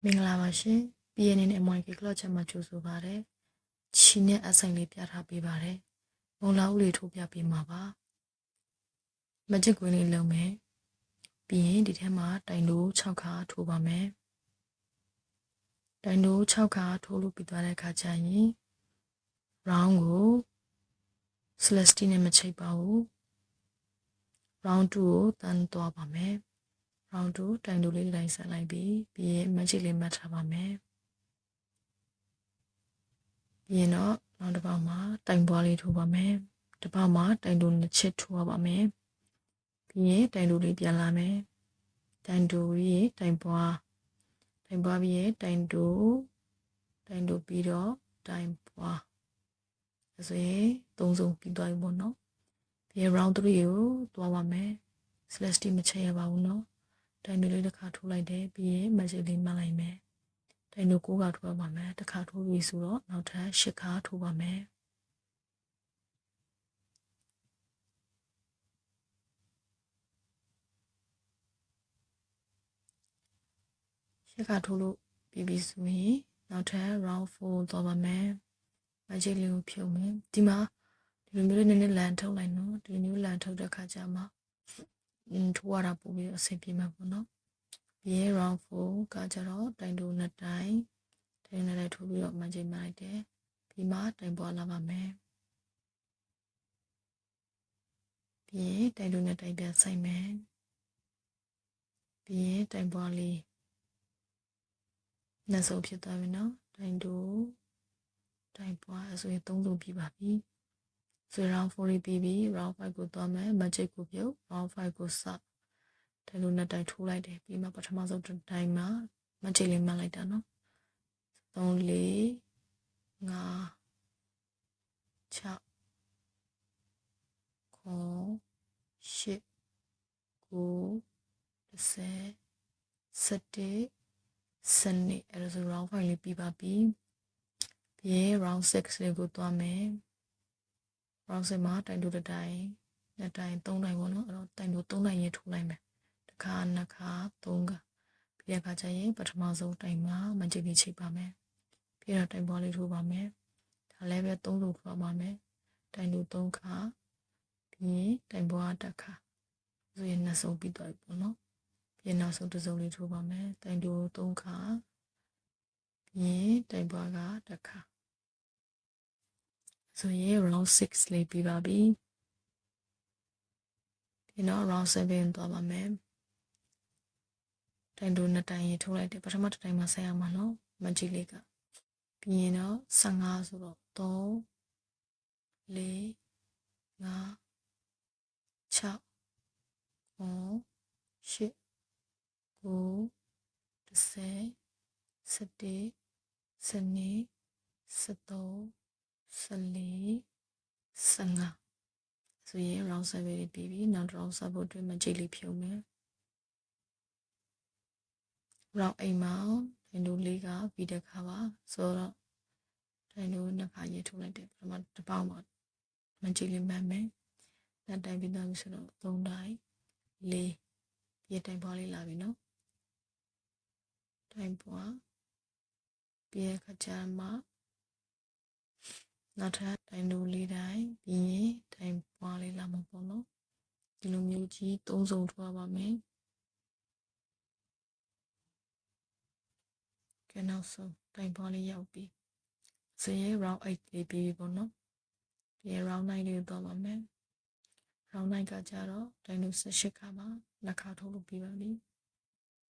မင်္ဂလာပါရှင်။ PN နဲ့ MYK ကလော့ချက်မှာကြိုဆိုပါရစေ။ချီနဲ့အဆိုင်လေးပြထားပေးပါရစေ။မုံလာဦးလေးထိုးပြပေးမှာပါ။မဂျစ်ကွင်းလေးလုံးမယ်။ပြီးရင်ဒီထဲမှာတိုင်တိုး6ခါထိုးပါမယ်။တိုင်တိုး6ခါထိုးလို့ပြီးသွားတဲ့အခါကျရင် round ကို celeste နဲ့မချိတ်ပါဘူး။ round 2ကိုတန်းသွားပါမယ်။ round 2တိုင်တိုးလေးတိုင်းဆက်လိုက်ပြီးရင်မဂျစ်လေးမှတ်ထားပါမယ်။ပြီးရင်တော့နောက်တစ်ပေါက်မှာတိုင်ပွားလေးထိုးပါမယ်။တစ်ပေါက်မှာတိုင်တိုးနှစ်ချက်ထိုးရပါမယ်။ပြီးရင်တိုင်တိုးလေးပြန်လာမယ်။တိုင်တိုးပြီးတိုင်ပွားပြီးရင်တိုင်တိုးပြီးတော့တိုင်ပွားဆိုရင်သုံးစုံပြီးသွားပြီပေါ့နော်။ပြီးရင် round 3ကိုသွားပါမယ်။ celeste မချက်ရပါဘူးနော်။တိုင်တိုးလေးတစ်ခါထိုးလိုက်တယ်ပြီးရင်မဂျစ်လေးမှတ်လိုက်မယ်။တိုင်တိုး9ခါထိုးရပါမယ်။တစ်ခါထိုးပြီးဆိုတော့နောက်ထပ်10ခါထိုးပါမယ်။10ခါထိုးလို့ပြီးပြီဆိုရင်နောက်ထပ် round 4သွားပါမယ်။မဂျစ်လေးကိုဖြုတ်မယ်။ဒီမှာဒီလိုမျိုးလေးနည်းနည်းလန်ထုတ်လိုက်နော်။ဒီလိုမျိုးလန်ထုတ်တဲ့ခါကျမှထိုးရတာပို့ပြီးအဆင်ပြေမှာပေါ့နော်။ပြီးရင် round 4ကကြတော့တိုင်တိုးနှစ်တိုင်ထိုးပြီးတော့မဂျစ်မှတ်လိုက်တယ်။ပြီးမှတိုင်ပွားလာပါမယ်။ပြီးရင်တိုင်တိုးနဲ့တိုင်ပြန်ဆိုင်မယ်။ပြီးရင်တိုင်ပွားလေးနှစ်စုံဖြစ်သွားပြီနော်။တိုင်တိုးတိုင်ပွားဆိုရင်3စုံပြပါပြီ။ဆို round 4လေးပြီးပြီ round 5ကိုသွားမယ်မဂျစ်ကိုပြုတ် round 5ကိုစတိုင်တိုးနဲ့တိုင်ထိုးလိုက်တယ်ပြီးမှပထမဆုံးတိုင်မှာမဂျစ်လေးမှတ်လိုက်တာနော်3 4 5 6 9 10 11 12အဲ့ဒါဆို round 5လေးပြီးပါပြီပြီးရင် round 6လေးကိုသွားမယ် round 6မှာတိုင်တိုးတစ်တိုင်နှစ်တိုင်သုံးတိုင်ပေါ့နော်အဲ့တော့တိုင်တိုး3တိုင်ရင်ထိုးလိုက်မယ်တစ်ခါနှစ်ခါ3ခါပြီးတဲ့အခါကျရင်ပထမဆုံးတိုင်မှာမဂျစ်လေးချိတ်ပါမယ်ပြီးတော့တိုင်ပွားလေးထိုးပါမယ်ဒါလည်းပဲ3စုံထိုးပါမယ်တိုင်တိုး3ခါပြီးရင်တိုင်ပွားတစ်ခါဆိုရင်နှစ်စုံပြီးသွားပြီပေါ့နော်ပြီးနောက်ဆုံးတစ်စုံလေးထိုးပါမယ်တိုင်တိုး3ခါပြီးရင်တိုင်ပွားကတစ်ခါဆိုရင် round 6လေးပြီးပါပြီပြီးတော့ round 7သွားပါမယ်တိုင်တိုးနှစ်တိုင်ရေးထိုးလိုက်တယ်ပထမတစ်တိုင်မှာဆက်ရမှာနော်မဂျစ်လေးကပြီးရင်တော့15ဆိုတော့3 4 5 6 9 10 11 12 13 14 15ဆိုရင် round 7လေးပြီးပြီနောက် round 7ဖို့အတွက်မဂျစ်လေးဖြုံမယ် round 8မှာတိုင်တိုးလေးကပြီးတဲ့ခါပါဆိုတော့တိုင်တိုးနှစ်ခါရေးထိုးလိုက်တယ်ပထမတစ်ပေါက်မှာမဂျစ်လေးမှတ်မယ်နှစ်တိုင်ပြီးသွားပြီဆိုတော့3တိုင်4ပြီးတိုင်ပွားလေးလာပြီနော်တိုင်ပွားပြီးတဲ့ခါကျမှနောက်ထပ်တိုင်တိုးလေးတိုင်ပြီးရင်တိုင်ပွားလေးလာမှာပေါ့နော်ဒီလိုမျိုးကြီး3စုံထိုးပါမယ်ကဲနောက်ဆုံးတိုင်ပွားလေးရောက်ပြီဆိုရင် round 8လေးပြီးပြီပေါ့နော်ပြီးရင် round 9လေးကိုသွားပါမယ် round 9ကကြတော့တိုင်တိုး18ခါပါနှစ်ခါထိုးလို့ပြီးပါပြီ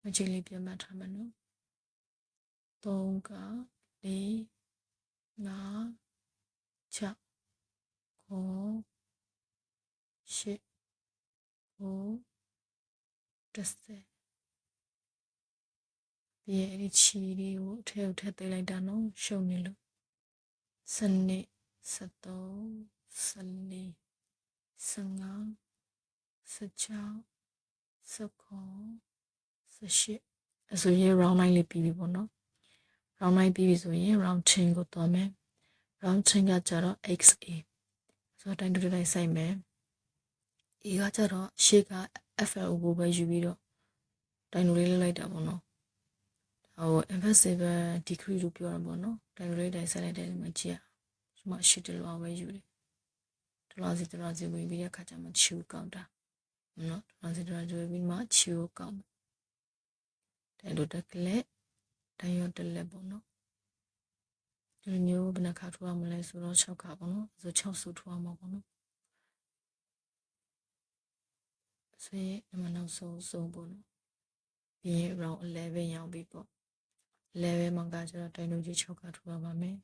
မဂျစ်လေးပြန်မှတ်ထားမယ်နော်3က4 5 6 9 10 10ပြီးရင်အဲ့ဒီချီလေးကိုအထက်သိမ်းလိုက်တာနော်ရှုံနေလို့12 13 14 15 16 19 18အဆိုရင် round 9လေးပြီးပြီပေါ့နော် round 9ပြီးပြီဆိုရင် round 10ကိုသွားမယ် round 10ကကြတော့ XA ဆိုတော့တိုင်တိုးတိုင်းဆိုင်မယ် A ကကြတော့ရှေ့က FLO ကိုပဲယူပြီးတော့တိုင်တိုးလေးလိုက်တာပေါ့နော်ဒါ invisible degree လို့ပြောရမှာပေါ့နော်တိုင်လေးတိုင်ဆက်လိုက်တဲ့မှာကြည့်ရဒီမှာရှိတယ်လို့ပဲယူတယ်တလားစီဝင်ပြီးတဲ့ခါကျမှချီကိုကောက်တာနော်တလားစီပြီးမှချီကိုကောက်တိုင်လို့တက်ကလက်တိုင်ရတက်လက်ပေါ့နော်ဒီလိုမျိုးဘယ်နှခါထိုးရမလဲဆိုတော့6ခါပေါ့နော်ဆို6စုထိုးရမှာပေါ့နော်ဆိုရင်ဒီမှာနောက်ဆုံးပေါ့နော်ပြီးရင် round 11ရောက်ပြီပေါ့11မှာကကျတော့တိုင်လို့ကြီး6ခါထိုးရပါမယ်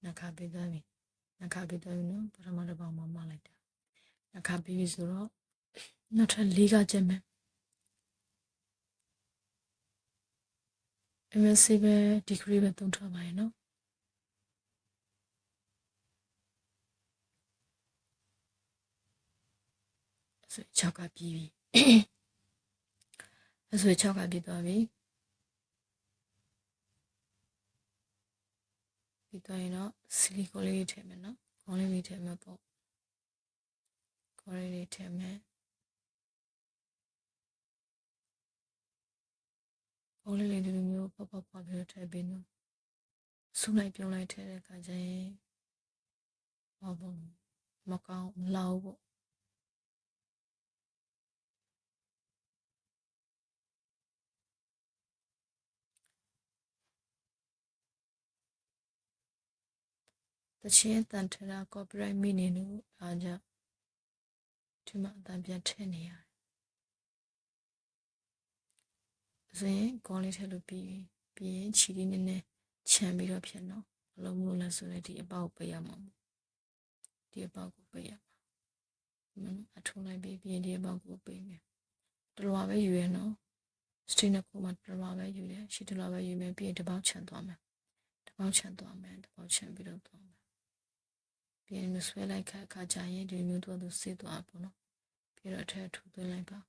နှစ်ခါပြီးသွားပြီနော်ပထမတစ်ပေါက်မှာမလိုက်တာနှစ်ခါပြီးပြီဆိုတော့နောက်ထပ်4ခါကျက်မယ် invisible degree ပဲသုံးထားပါရဲ့နော်ဆို6ခါပြီးပြီအဲ့ဆို6ခါပြီးသွားပြီပြီးသွားရင်တော့ silicone လေးထည့်မယ်နော်ခေါင်းလေးထည့်မယ်ပေါ့ခေါင်းလေးထည့်မယ်ခေါင်းလေးဒီလိုမျိုးပေါက်ပြီးတော့ထည့်ပြီးနော်ဆုလိုက်ပြုံးလိုက်ထည့်တဲ့အခါကျရင်ဟောပေါ့မကောင်းမလောက်ပေါ့တချင်းတန်ထတာ copyright မိနေလို့အားကြောင့်ဒီမှာအတန်ပြန်ထည့်နေရတယ်ဆိုရင်ခေါင်းလေးထည့်လို့ပြီးရင်ချီလေးနည်းနည်းခြံပြီးတော့ဖြစ်နော်ဘလို့မလို့လဲဆိုတော့ဒီအပေါက်ပေးရမှာဒီအပေါက်ကိုပေးရမှာအထုံးလိုက်ပြီးရင်ဒီအပေါက်ကိုပေးမယ်တလွာပဲယူရနော်စတီနှစ်ခုမှတလွာပဲယူတယ်ရှီတလွာပဲယူမယ်ပြီးရင်တစ်ပေါက်ခြံသွားမယ်တစ်ပေါက်ခြံပြီးတော့သွားမယ်ပြီးရင်ဆွဲလိုက်ခါကြရင်ဒီမျိုးတော့သူစေးသွားပေါ့နော်ပြီးတော့အထက်ထူသွင်းလိုက်ပါ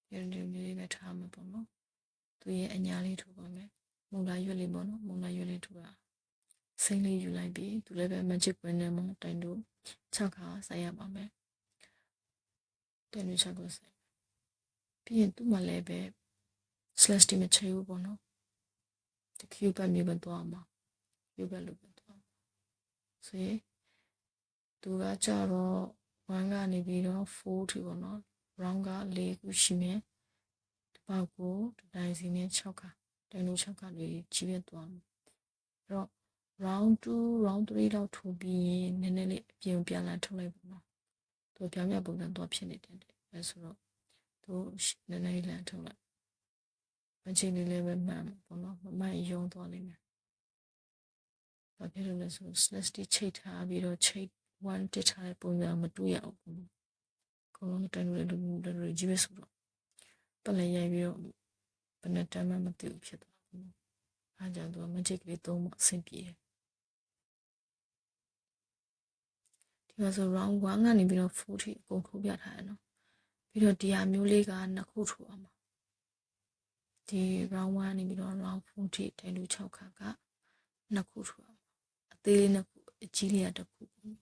ဒီမျိုးလေးပဲထားမှာပေါ့နော်သူရဲ့အညာလေးထူပါမယ်မုံလာရွက်လေးပေါ့နော်မုံလာရွက်လေးထူတာစိမ့်လေးယူလိုက်ပြီးသူလည်းပဲ magic pen နဲ့မှတိုင်တို့6ခါစိုက်ရပါမယ်တိုင်တို့6ခါစိုက်ပြီးရင်သူ့မှာလည်းပဲ slash ဒီမချေဘူးပေါ့နော်ဒီ cube မျိုးပဲသွားမှာ cube လို့ပဲသွားဆိုရင်သူကကြတော့1ကနေပြီးတော့4ထိပေါ့နော် round က4ခုရှိမယ်တစ်ပေါက်ကိုတိုင်စီနဲ့6ခါတိုင်တို့6ခါလေးကြီးပဲသွားမယ်အဲ့တော့ round 2 round 3လောက်ထိုးပြီးရင်နည်းနည်းလေးအပြင်ပြန်လာထုတ်လိုက်ပါတော့သူပြောင်းပြပုံစံတော့ဖြစ်နေတယ်အဲဆိုတော့သူနည်းနည်းလမ်းထုတ်လိုက်မချင်လေးလည်းပဲမှန်ပေါ့နော်မမှန်ယုံသွားလိမ့်မယ်ဘာဖြစ်လို့လဲဆို slash တိချိတ်ထားပြီးတော့ချိတ်1တစ်ထားတဲ့ပုံစံမတွေ့ရအောင်ပေါ့အကုန်လုံးတိုင်လို့လူကြီးပဲဆိုတော့ပလဲရိုက်ပြီးတော့ဘယ်နဲ့တမ်းမှမသိဘူးဖြစ်သွားဘူးအားကြောင့်သူက magic လေးသုံးမှအဆင်ပြေတယ်ဒီမှာဆို round 1ကနေပြီးတော့4ထိအကုန်ထိုးပြထားတယ်နော်ပြီးတော့ဒီဟာမျိုးလေးက2ခုထိုးအောင်ပါဒီ round 1နေပြီးတော့ round 4ထိတိုင်လူ6ခါက2ခုထိုးအောင်အသေးလေး2ခုအကြီးလေးက1ခုပေါ့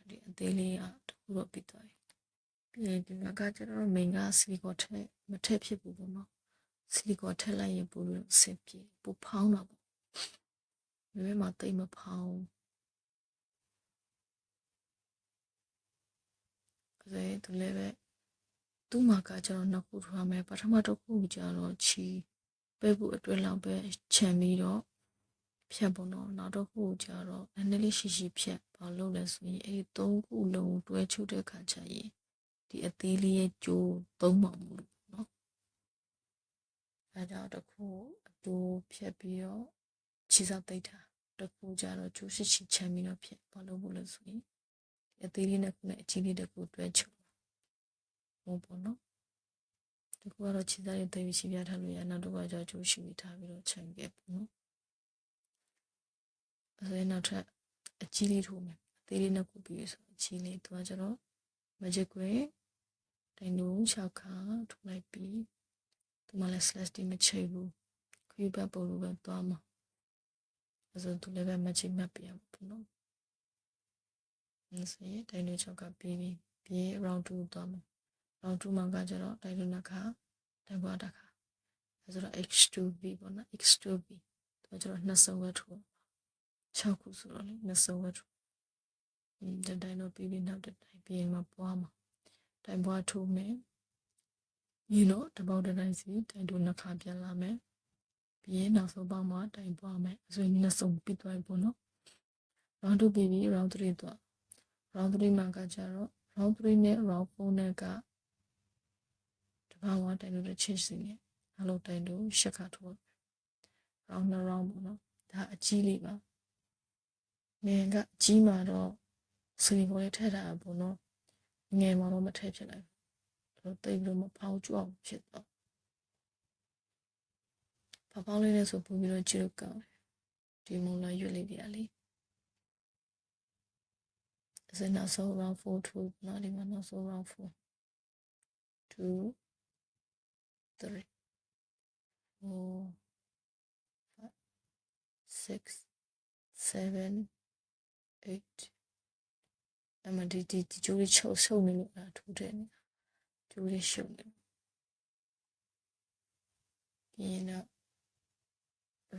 ဒီအသေးလေးက1ခုတော့ပြီးသွားပြီပြီးရင်ဒီမှာကကျတော့ main က silicone ထည့်မထည့်ဖြစ်ဘူးပေါ့နော် silicone ထည့်လိုက်ရင်ပိုလို့အဆင်ပြေပိုဖောင်းတာပေါ့ဒီဘက်မှာတိတ်မဖောင်းအဲသူလည်းပဲသူ့မှာကကျတော့2ခုထိုးရမယ်ပထမတစ်ခုကျတော့ချီပဲဖို့အတွဲလောက်ပဲခြံပြီးတော့ဖြတ်ပေါ့နော်နောက်တစ်ခုကျတော့နည်းနည်းလေးရှိဖြတ်ဘာလို့လဲဆိုရင်အဲ့ဒီ3ခုလုံးတွဲချုပ်တဲ့ခါကျရင်ဒီအသေးလေးရဲ့ကျိုး3မှာမလို့နော်အဲကြောင့်တစ်ခုအတူဖြတ်ပြီးတော့ခြေစောက်တိတ်တာတစ်ခုကျတော့ကျိုးရှိချမ်းပြီးတော့ဖြတ်ဘာလို့မလို့ဆိုရင်အသေးလေးနဲ့ခုနဲ့အကြီးလေးတစ်ခုတွဲချုပ်ဟုတ်ပေါ့နော်ဒီခုကတော့ခြေစားရတဲ့ရှိပြထားလို့ရနောက်တစ်ခုကကျကျိုးရှိပြီးထားပြီးတော့ခြံခဲ့ပေါ့နော်အဲနောက်ထပ်အကြီးလေးထိုးမယ်အသေးလေးနှစ်ခုပြီးဆိုအကြီးလေးသူကကျတော့ magic gray တိုင်လို့6ခါထိုးလိုက်ပြီးသူမှလည်း slash တိမချိတ်ဘူးခရီးပတ်ပုံလိုပဲသွားမှာအဲဆိုသူလည်းပဲ magic map ပြရမှာပေါ့နော်ဆိုရင်တိုင်လို့6ခါပြီးပြီ ပြီး round 2သွားမယ် round 2မှာကကျတော့တိုင်တို့နှစ်ခါတိုင်ပွားတစ်ခါအဲဆိုတော့ x2b ပေါ့နော် x2b တော့ကျတော့နှစ်စုံပဲထိုး6ခုဆိုတော့လေနှစ်စုံပဲထိုးတတိုင်တော့ပြီးပြီးနောက်တစ်တိုင်ပြီးရင်မှပွားမှာတိုင်ပွားထိုးမယ်တပေါက်တစ်တိုင်စီတိုင်တို့နှစ်ခါပြန်လာမယ်ပြီးရင်နောက်ဆုံးပေါက်မှာတိုင်ပွားမယ်ဆိုရင်နှစ်စုံပြီးသွားပြီပေါ့နော် round 2ပြီးပြီး round 3သွား round 3မှာကကျတော့ round 3နဲ့ round 4နဲ့ကတပေါက်မှာတိုင်တို့တစ်ချက်စီနဲ့အလုံးတိုင်တို့ရှစ်ခါထိုး round 2 round ပေါ့နော်ဒါအကြီးလေးပါငယ်ကအကြီးမှာတော့စလီပေါ်လေးထည့်ထားတာပေါ့နော်ငယ်မှာတော့မထည့်ဖြစ်လိုက်ဘူးတိတ်ပြီးတော့မဖောက်ကြွအောင်ဖြစ်တော့ဖောက်လေးနဲ့ဆိုပို့ပြီးတော့ကြည့်လို့ကောင်းတယ်ဒီမုံလာရွက်လေးပြလေအစနောက်ဆုံး round 4 ထိုးနော်ဒီမှာနောက်ဆုံး round 4 2 3 4 5 6 7 8အမဒီကျိုးလေးချုပ်နေလို့လားထိုးတယ်နေကျိုးလေးရှုပ်နေပြီးရင်တော့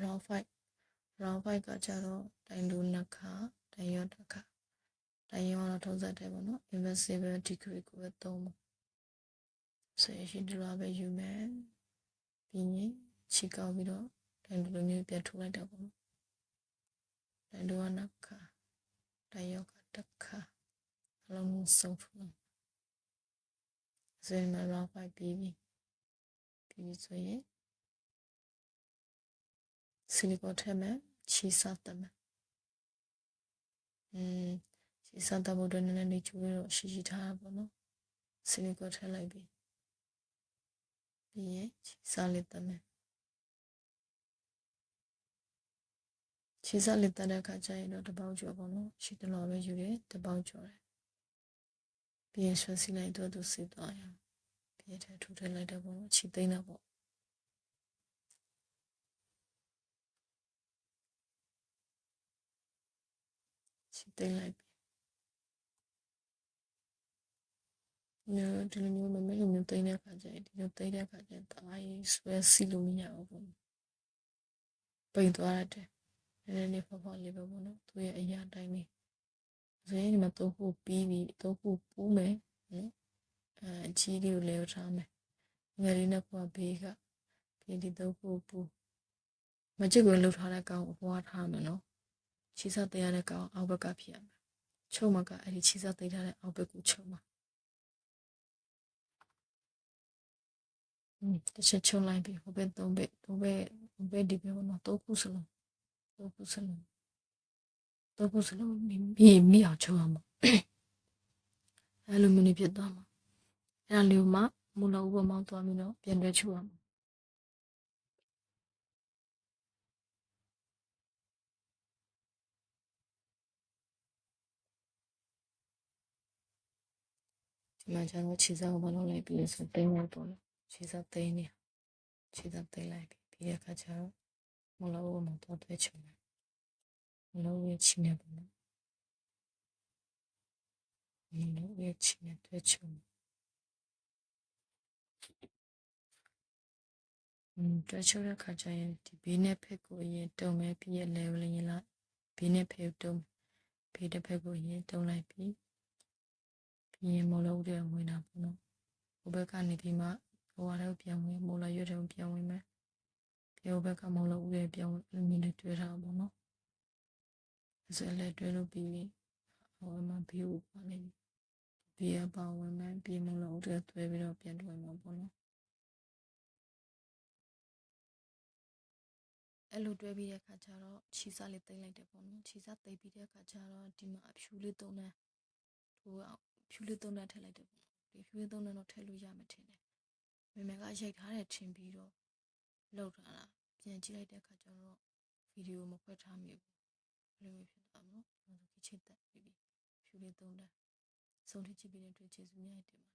round 5ကကြတော့တိုင်တို့နှစ်ခါတိုင်ရောတစ်ခါတိုင်ရောတော့ထုံးစက်တယ်ပေါ့နော် inversible degree ကိုပဲသုံးပါဆိုရင်ဒီလိုပဲယူမယ်ပြီးရင်ချီကောက်ပြီးတော့တိုင်တို့လိုမျိုးပြန်ထိုးလိုက်တာပေါ့နော်တိုင်တို့ကနှစ်ခါတိုင်ရောကတစ်ခါအလုံးစုံထိုးလိုက်ဆိုရင် round 5ပြီးပြီဆိုရင်ဆီလီကိုထည့်မယ်ချီစားတက်မယ်ချီစားတက်ဖို့အတွက်နည်းနည်းလေးချိုးရတော့ရှိထားတာပေါ့နော်ဆီလီကိုထည့်လိုက်ပြီးရင်ချီစားလေးတက်မယ်ချီစားလေးတက်တဲ့အခါကျရင်တော့တပေါက်ကျော်ပေါ့နော်ရှိတလောပဲယူတယ်တပေါက်ကျော်တယ်ပြီးရင်ဆွဲစီလိုက်တော့သူစီသွားရအောင်ပြီးရင်ထူထည့်လိုက်တော့ပေါ့နော်ချီသိမ်းတာပေါ့ချီသိမ်းလိုက်ဒီလိုမျိုးမမဲလိုမျိုးသိမ်းတဲ့အခါကျရင်ဒီလိုသိမ်းတဲ့အခါကျရင်တအားကြီးဆွဲစီလို့မရဘူးပေါ့ပိန်သွားတယ်နည်းနည်းဖောက်ဖောက်လေးပဲပေါ့နော်သူရဲ့အရာတိုင်းလေးဆိုရင်ဒီမှာသုံးခုပြီးပြီသုံးခုပူးမယ်နော်အကြီးလေးကိုလဲထားမယ်ငယ်လေးနဲ့ကွာဘေးကပြီးဒီသုံးခုပူးမကြည့်ကိုလှုပ်ထားတဲ့ကောင်အပွားထားမယ်နော်ချီစားတရားတဲ့ကောင်အောက်ဘက်ကဖြစ်ရမယ်ချုပ်မကအဲ့ဒီချီစားသိထားတဲ့အောက်ဘက်ကိုချုပ်မှာတစ်ချက်ချုပ်လိုက်ပြီဟိုဘက်သုံးဘက်ဒီဘက်ပေါ့နော်သုံးခုစလုံးမိအောင်ချုပ်အောင်ပါအဲ့လိုမျိုးနေဖြစ်သွားမှာအဲ့ဒါလေးမှမူလဥပမာသွားပြီးတော့ပြန်တွဲချုပ်အောင်ဒီမှာကျတော့ခြေစားကိုဘာလုပ်လိုက်ပြီးလဲဆိုသိမ်းလိုက်ပေါ့နော်ခြေစားသိမ်းနေခြေစားသိမ်းလိုက်ပြီးတဲ့အခါကျတော့မူလဥပမာသွားတွဲချုပ်မယ်မူလဥပချီနေပေါ့နော်မူလဥပချီနေတွဲချုပ်တွဲချုပ်တဲ့အခါကျရင်ဒီဘေးနဲ့ဖက်ကိုအရင်တုံမယ်ပြီးရလဲဝင်ရင်လိုက်ဘေးနဲ့ဖက်တုံဘေးတစ်ဖက်ကိုအရင်တုံလိုက်ပြီးရင်မလို့တဲ့ဝင်တာပေါ့နော်ဟိုဘက်ကနေပြီးမှဟိုဟာတော့ပြန်ဝင်မိုးလာရွက်တယ်ပြန်ဝင်မယ်ဒီဟိုဘက်ကမလို့ဦးရဲ့ပြန်ဝင်အမြင်နဲ့တွဲထားပါတော့အဲ့ဆိုလည်းတွဲလို့ပြီးဟိုမှာဘေးကိုပါနေဘေးကပါဝင်မယ်ပြီးမလို့ဦးတဲ့တွဲပြီးတော့ပြန်တွဲမှာပေါ့နော်အဲ့လိုတွဲပြီးတဲ့အခါကျတော့ခြေစားလေးသိမ့်လိုက်တယ်ပေါ့နော်ခြေစားသိမ့်ပြီးတဲ့အခါကျတော့ဒီမှာအဖြူလေးသုံးတဲ့ဟိုဖြူလေးသုံးတဲ့ထည့်လိုက်တယ်ပေါ့ဒီဖြူလေးသုံးတဲ့တော့ထည့်လို့ရမယ်ထင်တယ်မေမေကရိုက်ထားတယ်ထင်ပြီးတော့လောက်ထားတာပြန်ကြည့်လိုက်တဲ့အခါကျတော့ဗီဒီယိုမဖွက်ထားမိဘူးဘယ်လိုဖြစ်သွားမလို့ဒီမှာဆိုချိတ်တက်ပြီးဖြူလေးသုံးတဲ့ဆုံးထိကြည့်ပြီးတဲ့အတွက်ကျေးဇူးများတင်ပါ